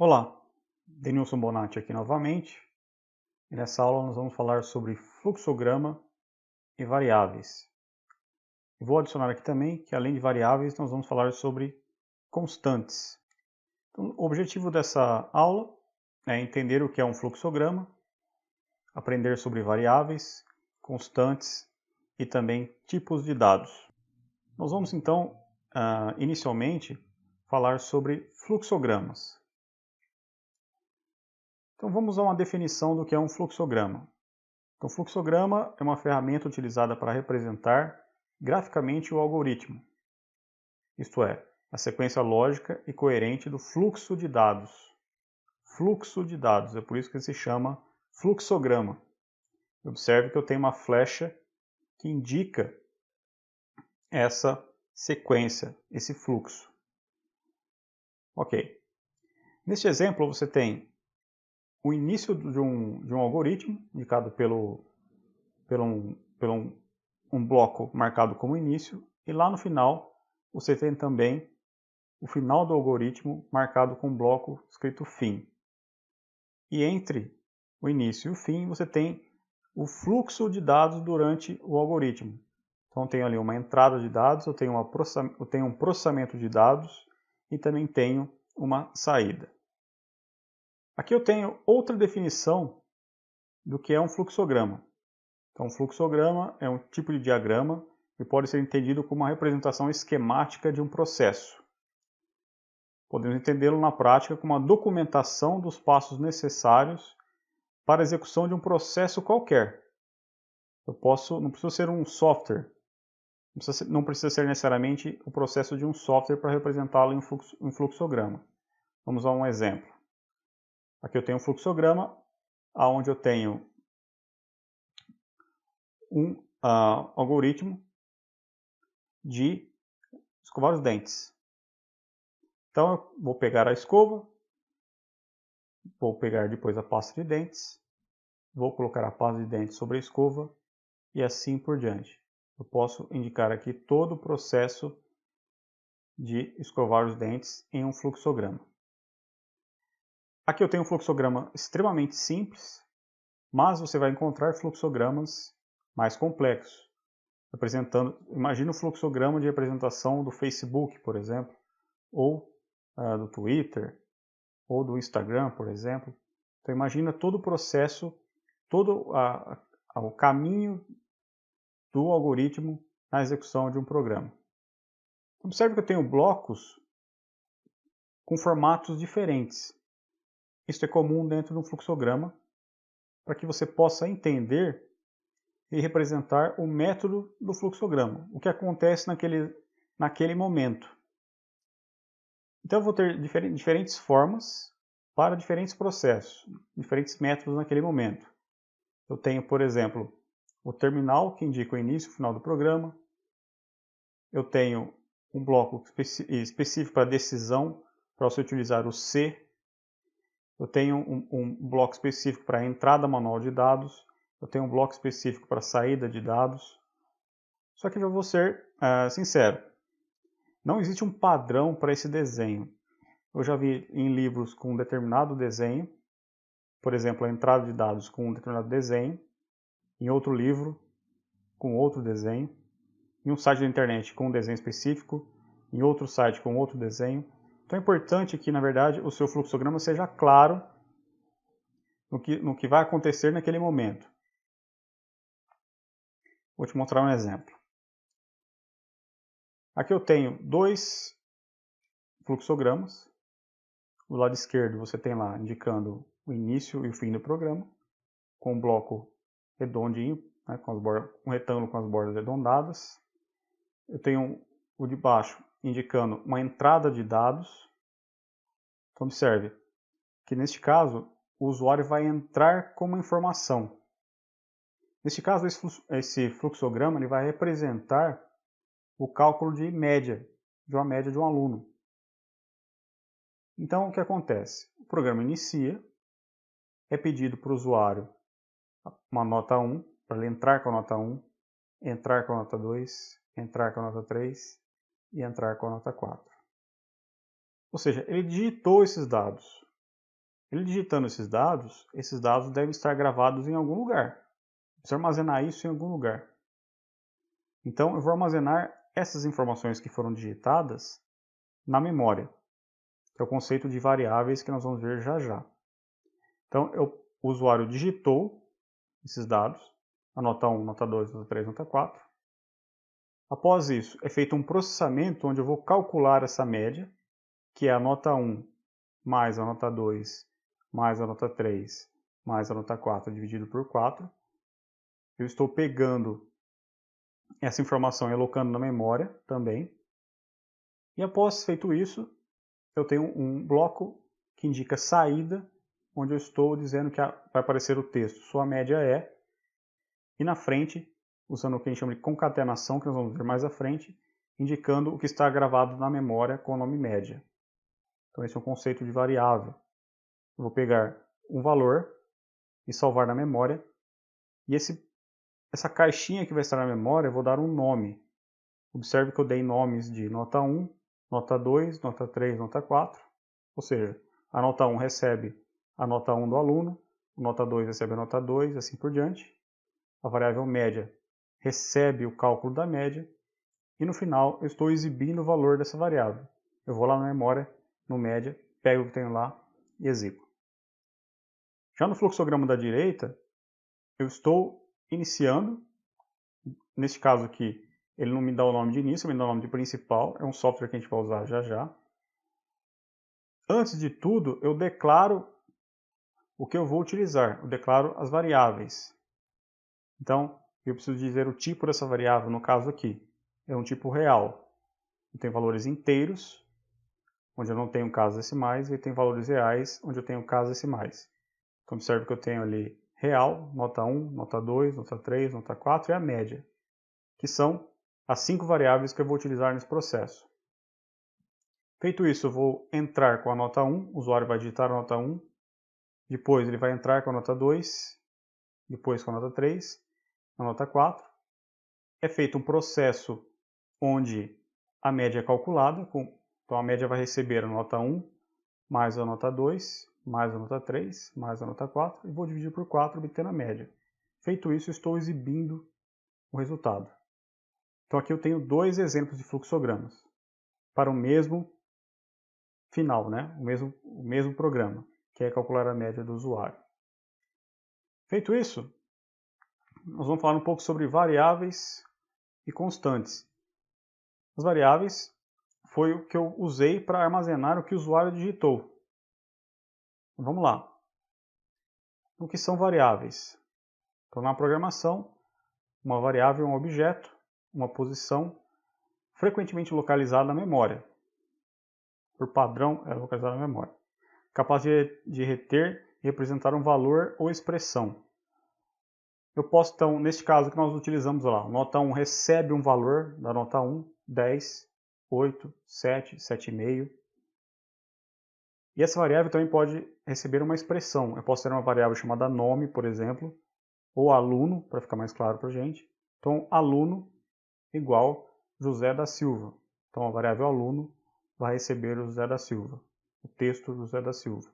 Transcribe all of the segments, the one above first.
Olá, Denilson Bonatti aqui novamente. E nessa aula nós vamos falar sobre fluxograma e variáveis. E vou adicionar aqui também que além de variáveis nós vamos falar sobre constantes. Então, o objetivo dessa aula é entender o que é um fluxograma, aprender sobre variáveis, constantes e também tipos de dados. Nós vamos então, inicialmente, falar sobre fluxogramas. Então vamos a uma definição do que é um fluxograma. Então, o fluxograma é uma ferramenta utilizada para representar graficamente o algoritmo, isto é, a sequência lógica e coerente do fluxo de dados. Fluxo de dados, é por isso que ele se chama fluxograma. Observe que eu tenho uma flecha que indica essa sequência, esse fluxo. Ok. Neste exemplo, você tem o início de um algoritmo, indicado pelo um bloco marcado como início, e lá no final você tem também o final do algoritmo marcado com um bloco escrito fim. E entre o início e o fim você tem o fluxo de dados durante o algoritmo. Então eu tenho ali uma entrada de dados, eu tenho um processamento de dados e também tenho uma saída. Aqui eu tenho outra definição do que é um fluxograma. Então, um fluxograma é um tipo de diagrama que pode ser entendido como uma representação esquemática de um processo. Podemos entendê-lo na prática como uma documentação dos passos necessários para a execução de um processo qualquer. Não precisa ser um software, não precisa ser necessariamente o processo de um software para representá-lo em fluxograma. Vamos a um exemplo. Aqui eu tenho um fluxograma onde eu tenho um algoritmo de escovar os dentes. Então eu vou pegar a escova, vou pegar depois a pasta de dentes, vou colocar a pasta de dentes sobre a escova e assim por diante. Eu posso indicar aqui todo o processo de escovar os dentes em um fluxograma. Aqui eu tenho um fluxograma extremamente simples, mas você vai encontrar fluxogramas mais complexos. Imagina o fluxograma de representação do Facebook, por exemplo, ou do Twitter, ou do Instagram, por exemplo. Então imagina todo o processo, todo o caminho do algoritmo na execução de um programa. Observe que eu tenho blocos com formatos diferentes. Isso é comum dentro de um fluxograma para que você possa entender e representar o método do fluxograma, o que acontece naquele momento. Então eu vou ter diferentes formas para diferentes processos, diferentes métodos naquele momento. Eu tenho, por exemplo, o terminal, que indica o início e o final do programa. Eu tenho um bloco específico para decisão, para você utilizar o C. Eu tenho um bloco específico para entrada manual de dados. Eu tenho um bloco específico para saída de dados. Só que eu vou ser sincero, não existe um padrão para esse desenho. Eu já vi em livros com um determinado desenho, por exemplo, a entrada de dados com um determinado desenho, em outro livro com outro desenho, em um site da internet com um desenho específico, em outro site com outro desenho. Então é importante que, na verdade, o seu fluxograma seja claro no que vai acontecer naquele momento. Vou te mostrar um exemplo. Aqui eu tenho dois fluxogramas. Do lado esquerdo você tem lá indicando o início e o fim do programa, com um bloco redondinho, né, um retângulo com as bordas arredondadas. Eu tenho o de baixo indicando uma entrada de dados. Então observe que neste caso o usuário vai entrar com uma informação. Neste caso esse fluxograma ele vai representar o cálculo de uma média de um aluno. Então o que acontece? O programa inicia, é pedido para o usuário uma nota 1, para ele entrar com a nota 1, entrar com a nota 2, entrar com a nota 3 e entrar com a nota 4. Ou seja, ele digitou esses dados. Ele digitando esses dados devem estar gravados em algum lugar. Preciso armazenar isso em algum lugar. Então, eu vou armazenar essas informações que foram digitadas na memória, que é o conceito de variáveis que nós vamos ver já já. Então, o usuário digitou esses dados, a nota 1, nota 2, nota 3, nota 4. Após isso, é feito um processamento onde eu vou calcular essa média, que é a nota 1 mais a nota 2 mais a nota 3 mais a nota 4 dividido por 4. Eu estou pegando essa informação e alocando na memória também. E após feito isso, eu tenho um bloco que indica saída, onde eu estou dizendo que vai aparecer o texto sua média é, e na frente, usando o que a gente chama de concatenação, que nós vamos ver mais à frente, indicando o que está gravado na memória com o nome média. Então esse é um conceito de variável. Eu vou pegar um valor e salvar na memória, e essa caixinha que vai estar na memória eu vou dar um nome. Observe que eu dei nomes de nota 1, nota 2, nota 3, nota 4, ou seja, a nota 1 recebe a nota 1 do aluno, a nota 2 recebe a nota 2, assim por diante. A variável média recebe o cálculo da média, e no final eu estou exibindo o valor dessa variável. Eu vou lá na memória, no média, pego o que tenho lá e exibo. Já no fluxograma da direita, eu estou iniciando, neste caso aqui, ele não me dá o nome de início, ele me dá o nome de principal, é um software que a gente vai usar já já. Antes de tudo, eu declaro o que eu vou utilizar, eu declaro as variáveis. Então, eu preciso dizer o tipo dessa variável, no caso aqui, é um tipo real. Eu tenho valores inteiros, onde eu não tenho casas decimais, e tem valores reais, onde eu tenho casas decimais. Então, observe que eu tenho ali real, nota 1, nota 2, nota 3, nota 4 e a média, que são as 5 variáveis que eu vou utilizar nesse processo. Feito isso, eu vou entrar com a nota 1, o usuário vai digitar a nota 1, depois ele vai entrar com a nota 2, depois com a nota 3, a nota 4. É feito um processo onde a média é calculada, então a média vai receber a nota 1 mais a nota 2, mais a nota 3, mais a nota 4, e vou dividir por 4, obtendo a média. Feito isso, estou exibindo o resultado. Então aqui eu tenho dois exemplos de fluxogramas para o mesmo final, né? o mesmo programa, que é calcular a média do usuário. Feito isso, nós vamos falar um pouco sobre variáveis e constantes. As variáveis foi o que eu usei para armazenar o que o usuário digitou. Então, vamos lá. O que são variáveis? Então, na programação, uma variável é um objeto, uma posição, frequentemente localizada na memória. Por padrão, é localizada na memória. Capaz de reter e representar um valor ou expressão. Eu posso, então, neste caso que nós utilizamos lá, nota 1 recebe um valor da nota 1, 10, 8, 7, 7,5. E essa variável também pode receber uma expressão. Eu posso ter uma variável chamada nome, por exemplo, ou aluno, para ficar mais claro para a gente. Então, aluno igual José da Silva. Então, a variável aluno vai receber o José da Silva, o texto José da Silva.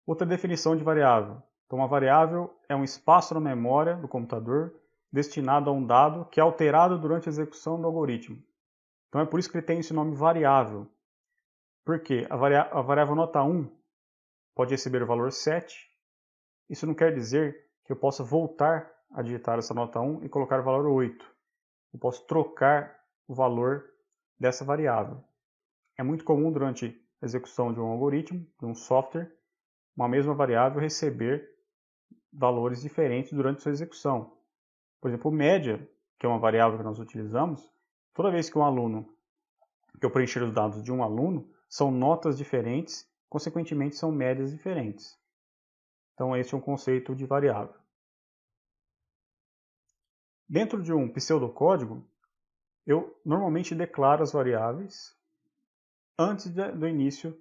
Outra definição de variável. Então, uma variável é um espaço na memória do computador destinado a um dado que é alterado durante a execução do algoritmo. Então, é por isso que ele tem esse nome variável. Porque a variável nota 1 pode receber o valor 7. Isso não quer dizer que eu possa voltar a digitar essa nota 1 e colocar o valor 8. Eu posso trocar o valor dessa variável. É muito comum durante a execução de um algoritmo, de um software, uma mesma variável receber valores diferentes durante sua execução. Por exemplo, média, que é uma variável que nós utilizamos, toda vez que eu preencher os dados de um aluno, são notas diferentes, consequentemente são médias diferentes. Então esse é um conceito de variável. Dentro de um pseudocódigo, eu normalmente declaro as variáveis antes do início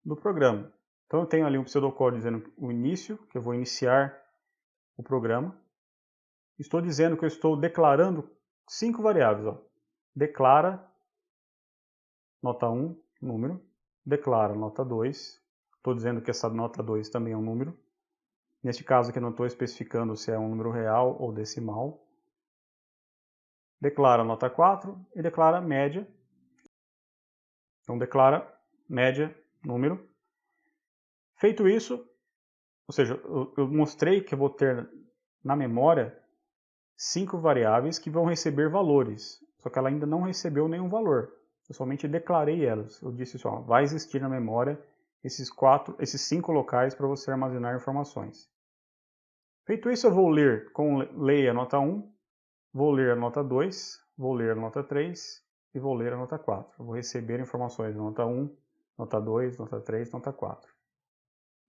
do programa. Então eu tenho ali um pseudocódigo dizendo o início, que eu vou iniciar o programa. Estou dizendo que eu estou declarando 5 variáveis. Declara, nota 1, número. declaro nota 2. Estou dizendo que essa nota 2 também é um número. Neste caso aqui eu não estou especificando se é um número real ou decimal. Declara nota 4 e declara média. Então declara média, número. Feito isso, ou seja, eu mostrei que eu vou ter na memória 5 variáveis que vão receber valores, só que ela ainda não recebeu nenhum valor. Eu somente declarei elas. Eu disse só, vai existir na memória esses 5 locais para você armazenar informações. Feito isso, eu vou ler com leia a nota 1, vou ler a nota 2, vou ler a nota 3 e vou ler a nota 4. Eu vou receber informações na nota 1, nota 2, nota 3, nota 4.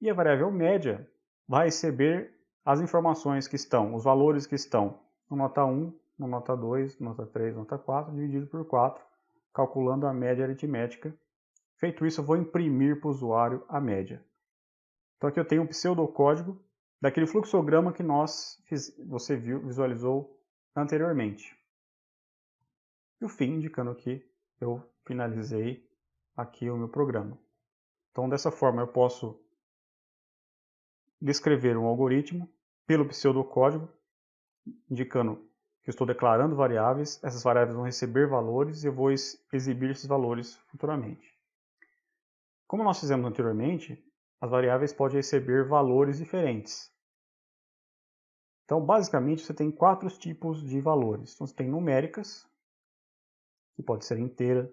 E a variável média vai receber as informações que estão, os valores que estão no nota 1, no nota 2, nota 3, nota 4, dividido por 4, calculando a média aritmética. Feito isso, eu vou imprimir para o usuário a média. Então aqui eu tenho um pseudocódigo daquele fluxograma que você visualizou anteriormente. E o fim, indicando que eu finalizei aqui o meu programa. Então dessa forma eu posso descrever um algoritmo pelo pseudocódigo, indicando que eu estou declarando variáveis, essas variáveis vão receber valores e eu vou exibir esses valores futuramente. Como nós fizemos anteriormente, as variáveis podem receber valores diferentes. Então, basicamente, você tem 4 tipos de valores. Então, você tem numéricas, que pode ser inteira,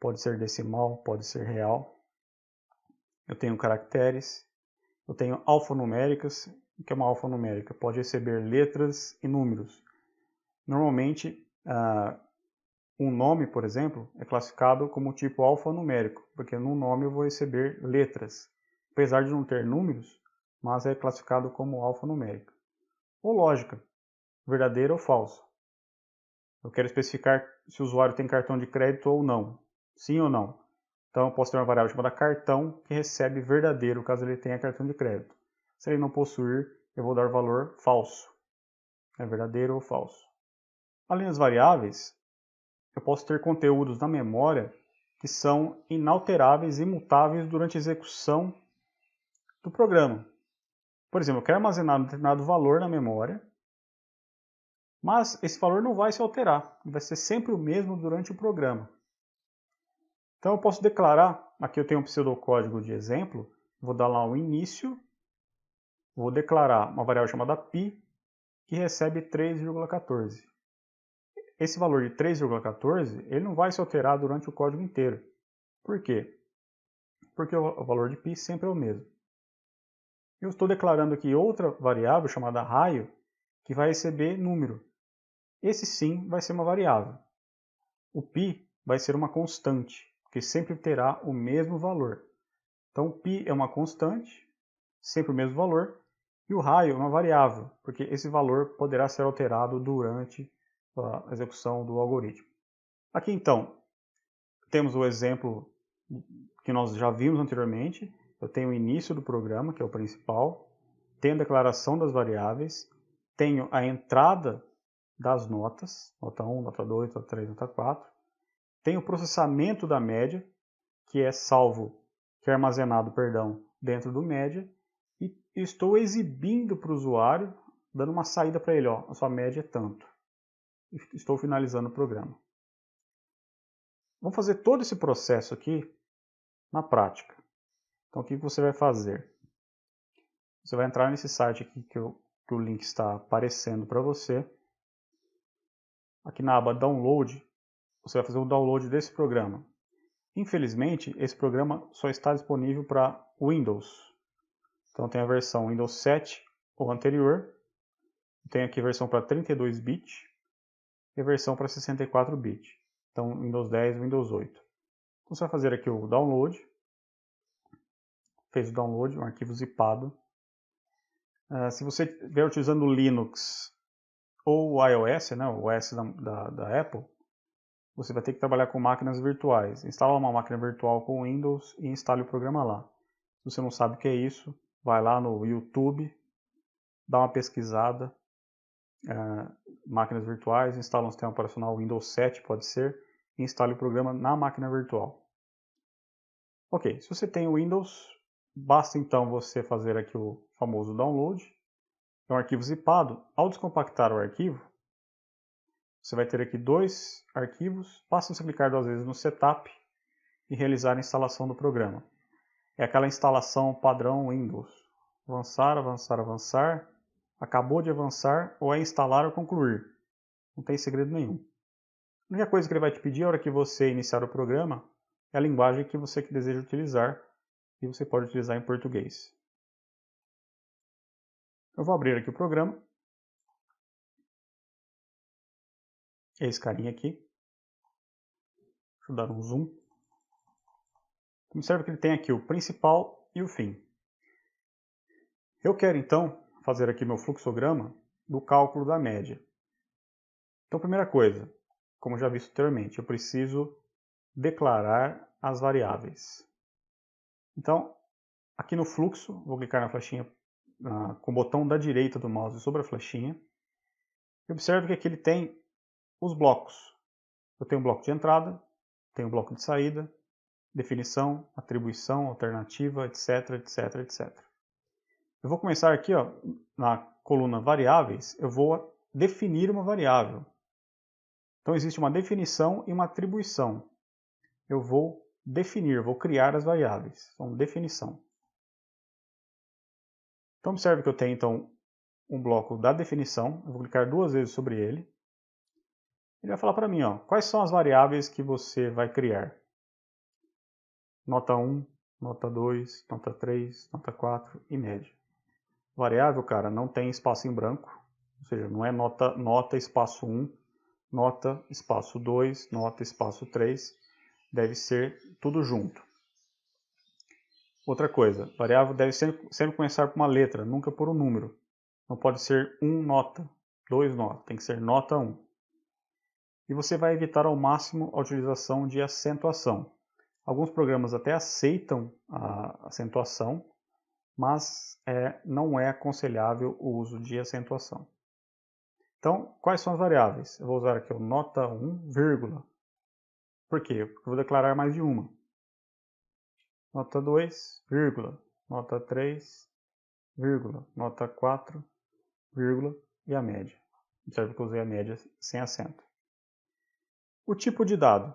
pode ser decimal, pode ser real. Eu tenho caracteres. Eu tenho alfanuméricas. O que é uma alfanumérica? Pode receber letras e números. Normalmente, um nome, por exemplo, é classificado como tipo alfanumérico, porque no nome eu vou receber letras. Apesar de não ter números, mas é classificado como alfanumérico. Ou lógica, verdadeiro ou falso. Eu quero especificar se o usuário tem cartão de crédito ou não. Sim ou não. Então eu posso ter uma variável chamada cartão que recebe verdadeiro caso ele tenha cartão de crédito. Se ele não possuir, eu vou dar valor falso. É verdadeiro ou falso. Além das variáveis, eu posso ter conteúdos na memória que são inalteráveis e imutáveis durante a execução do programa. Por exemplo, eu quero armazenar um determinado valor na memória, mas esse valor não vai se alterar, vai ser sempre o mesmo durante o programa. Então eu posso declarar, aqui eu tenho um pseudocódigo de exemplo, vou dar lá o início, vou declarar uma variável chamada π, que recebe 3,14. Esse valor de 3,14, ele não vai se alterar durante o código inteiro. Por quê? Porque o valor de π sempre é o mesmo. Eu estou declarando aqui outra variável chamada raio, que vai receber número. Esse sim vai ser uma variável. O π vai ser uma constante, que sempre terá o mesmo valor. Então, π é uma constante, sempre o mesmo valor, e o raio é uma variável, porque esse valor poderá ser alterado durante a execução do algoritmo. Aqui, então, temos o exemplo que nós já vimos anteriormente. Eu tenho o início do programa, que é o principal, tenho a declaração das variáveis, tenho a entrada das notas, nota 1, nota 2, nota 3, nota 4, tenho o processamento da média, que é armazenado, dentro do média, e estou exibindo para o usuário, dando uma saída para ele, a sua média é tanto. Estou finalizando o programa. Vamos fazer todo esse processo aqui na prática. Então, o que você vai fazer? Você vai entrar nesse site aqui que o link está aparecendo para você. Aqui na aba Download, você vai fazer o download desse programa. Infelizmente, esse programa só está disponível para Windows. Então tem a versão Windows 7 ou anterior, tem aqui a versão para 32 bits e a versão para 64 bits. Então Windows 10 e Windows 8. Então você vai fazer aqui o download. Fez o download, um arquivo zipado. Se você estiver utilizando o Linux ou o iOS, né, o OS da Apple, você vai ter que trabalhar com máquinas virtuais. Instala uma máquina virtual com Windows e instale o programa lá. Se você não sabe o que é isso, vai lá no YouTube, dá uma pesquisada, máquinas virtuais, instala um sistema operacional Windows 7, pode ser, e instale o programa na máquina virtual. Ok, se você tem o Windows, basta então você fazer aqui o famoso download. É um arquivo zipado. Ao descompactar o arquivo, você vai ter aqui dois arquivos. Basta você clicar 2 vezes no Setup e realizar a instalação do programa. É aquela instalação padrão Windows. Avançar, avançar, avançar. Acabou de avançar, ou é instalar ou concluir. Não tem segredo nenhum. A única coisa que ele vai te pedir na hora que você iniciar o programa é a linguagem que você deseja utilizar, e você pode utilizar em português. Eu vou abrir aqui o programa. Esse carinha aqui. Deixa eu dar um zoom. Observe que ele tem aqui o principal e o fim. Eu quero então fazer aqui meu fluxograma do cálculo da média. Então, primeira coisa, como já visto anteriormente, eu preciso declarar as variáveis. Então, aqui no fluxo, vou clicar na flechinha com o botão da direita do mouse sobre a flechinha. E observe que aqui ele tem os blocos. Eu tenho um bloco de entrada, tenho um bloco de saída, definição, atribuição, alternativa, etc, etc, etc. Eu vou começar aqui, ó, na coluna variáveis, eu vou definir uma variável. Então existe uma definição e uma atribuição. Eu vou definir, vou criar as variáveis. Então, definição. Então observe que eu tenho então um bloco da definição. Eu vou clicar 2 vezes sobre ele. Ele vai falar para mim, ó, quais são as variáveis que você vai criar. Nota 1, nota 2, nota 3, nota 4 e média. Variável, cara, não tem espaço em branco, ou seja, não é nota espaço 1, nota espaço 2, nota espaço 3, deve ser tudo junto. Outra coisa, variável deve sempre começar por uma letra, nunca por um número. Não pode ser 1 nota, 2 nota, tem que ser nota 1. E você vai evitar ao máximo a utilização de acentuação. Alguns programas até aceitam a acentuação, mas não é aconselhável o uso de acentuação. Então, quais são as variáveis? Eu vou usar aqui o nota 1, vírgula. Por quê? Porque eu vou declarar mais de uma. Nota 2, vírgula. Nota 3, vírgula. Nota 4, vírgula. E a média. Observe que eu usei a média sem acento. O tipo de dado.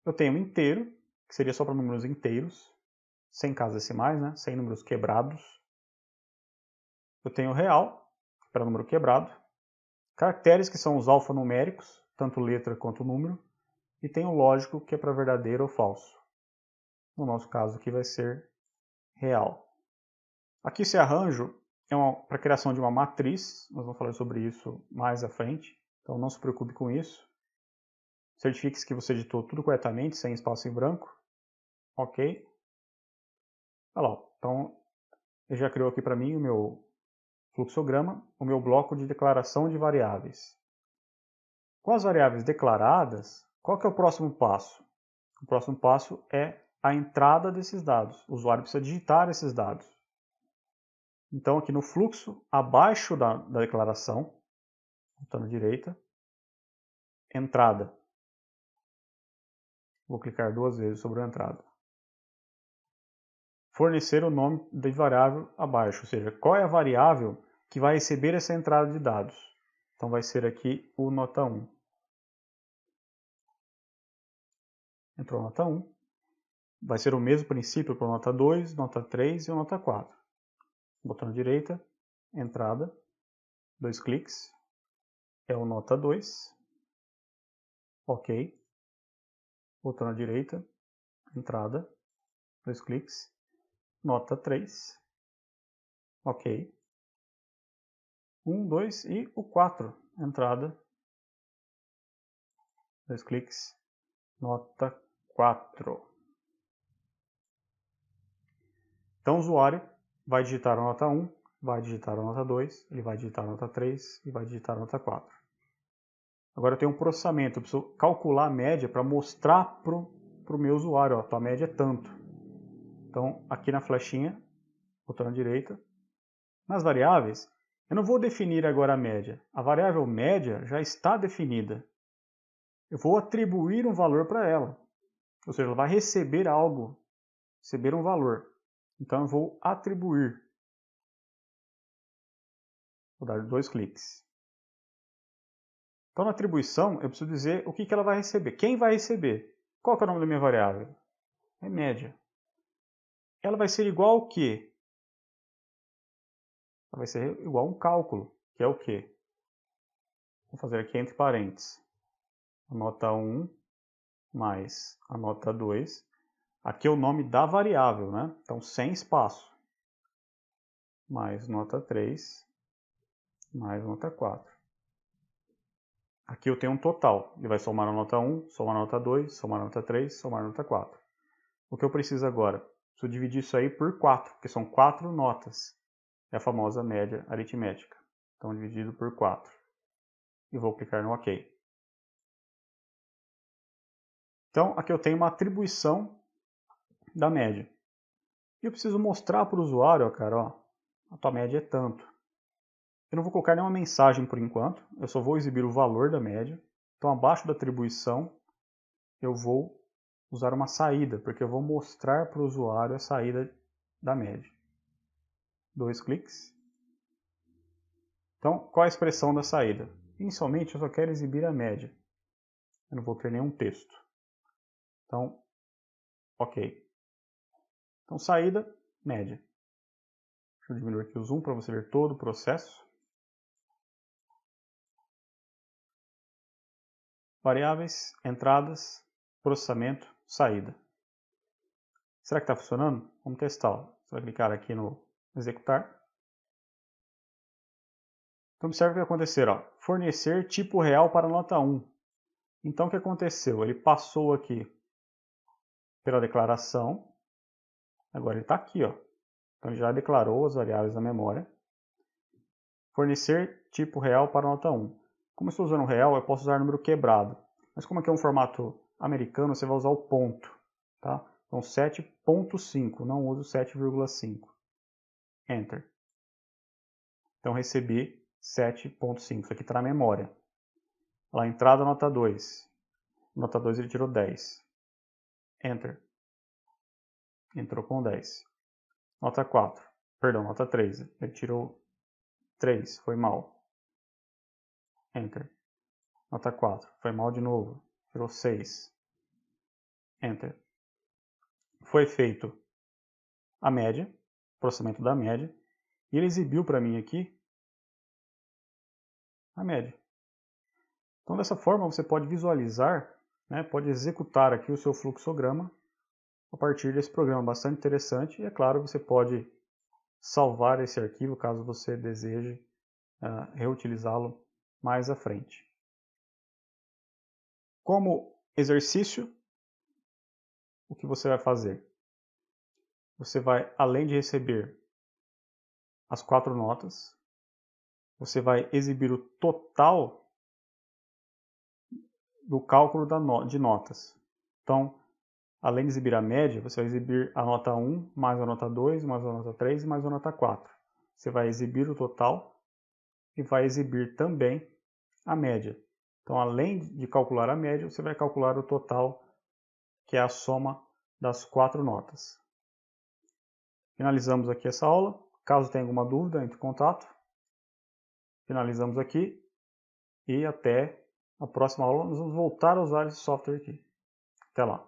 Eu tenho um inteiro, que seria só para números inteiros, sem casas decimais, né? Sem números quebrados. Eu tenho real, para número quebrado. Caracteres, que são os alfanuméricos, tanto letra quanto número. E tem o lógico, que é para verdadeiro ou falso. No nosso caso aqui vai ser real. Aqui esse arranjo é para a criação de uma matriz. Nós vamos falar sobre isso mais à frente. Então não se preocupe com isso. Certifique-se que você editou tudo corretamente, sem espaço em branco. Ok. Olha lá. Então ele já criou aqui para mim o meu fluxograma, o meu bloco de declaração de variáveis. Com as variáveis declaradas, qual que é o próximo passo? O próximo passo é a entrada desses dados. O usuário precisa digitar esses dados. Então aqui no fluxo, abaixo da declaração, botão direita, entrada. Vou clicar 2 vezes sobre a entrada. Fornecer o nome de variável abaixo, ou seja, qual é a variável que vai receber essa entrada de dados. Então vai ser aqui o nota 1. Entrou nota 1. Vai ser o mesmo princípio para o nota 2, nota 3 e o nota 4. Botão direita, entrada, 2 cliques, é o nota 2, ok. Botão à direita, entrada, 2 cliques, nota 3, ok. 1, 2 e o 4, entrada, 2 cliques, nota 4. Então o usuário vai digitar a nota 1, vai digitar a nota 2, ele vai digitar a nota 3 e vai digitar a nota 4. Agora eu tenho um processamento, eu preciso calcular a média para mostrar para o meu usuário, ó, a tua média é tanto. Então aqui na flechinha, botão à direita, nas variáveis, eu não vou definir agora a média. A variável média já está definida. Eu vou atribuir um valor para ela. Ou seja, ela vai receber algo receber um valor. Então eu vou atribuir. Vou dar 2 cliques. Então na atribuição eu preciso dizer o que ela vai receber. Quem vai receber? Qual que é o nome da minha variável? É média. Ela vai ser igual ao quê? Ela vai ser igual a um cálculo, que é o quê? Vou fazer aqui entre parênteses. A nota 1 mais a nota 2. Aqui é o nome da variável, né? Então sem espaço. Mais nota 3, mais nota 4. Aqui eu tenho um total. Ele vai somar a nota 1, somar a nota 2, somar a nota 3, somar a nota 4. O que eu preciso agora? Preciso dividir isso aí por 4, porque são 4 notas. É a famosa média aritmética. Então, dividido por 4. E vou clicar no OK. Então, aqui eu tenho uma atribuição da média. E eu preciso mostrar para o usuário, ó, cara, ó, a tua média é tanto. Eu não vou colocar nenhuma mensagem por enquanto, eu só vou exibir o valor da média. Então, abaixo da atribuição, eu vou usar uma saída, porque eu vou mostrar para o usuário a saída da média. 2 cliques. Então, qual é a expressão da saída? Inicialmente, eu só quero exibir a média. Eu não vou ter nenhum texto. Então, OK. Então, saída, média. Deixa eu diminuir aqui o zoom para você ver todo o processo. Variáveis, entradas, processamento, saída. Será que está funcionando? Vamos testar. Você vai clicar aqui no executar. Então observe o que vai acontecer. Ó. Fornecer tipo real para nota 1. Então o que aconteceu? Ele passou aqui pela declaração. Agora ele está aqui. Ó. Então ele já declarou as variáveis da memória. Fornecer tipo real para nota 1. Como eu estou usando real, eu posso usar número quebrado. Mas como aqui é um formato americano, você vai usar o ponto. Tá? Então 7.5, não uso 7,5. Enter. Então recebi 7.5, isso aqui está na memória. Lá, entrada nota 2. Nota 2 ele tirou 10. Enter. Entrou com 10. Nota 4. Perdão, nota 3. Ele tirou 3, foi mal. Enter. Nota 4. Foi mal de novo. Tirou 6. Enter. Foi feito a média, processamento da média, e ele exibiu para mim aqui a média. Então dessa forma você pode visualizar, né, pode executar aqui o seu fluxograma a partir desse programa bastante interessante. E é claro, você pode salvar esse arquivo caso você deseje reutilizá-lo mais à frente. Como exercício, o que você vai fazer? Você vai, além de receber as 4 notas, você vai exibir o total do cálculo de notas. Então, além de exibir a média, você vai exibir a nota 1, mais a nota 2, mais a nota 3 e mais a nota 4. Você vai exibir o total e vai exibir também a média. Então, além de calcular a média, você vai calcular o total, que é a soma das 4 notas. Finalizamos aqui essa aula. Caso tenha alguma dúvida, entre em contato. Finalizamos aqui e até a próxima aula. Nós vamos voltar a usar esse software aqui. Até lá.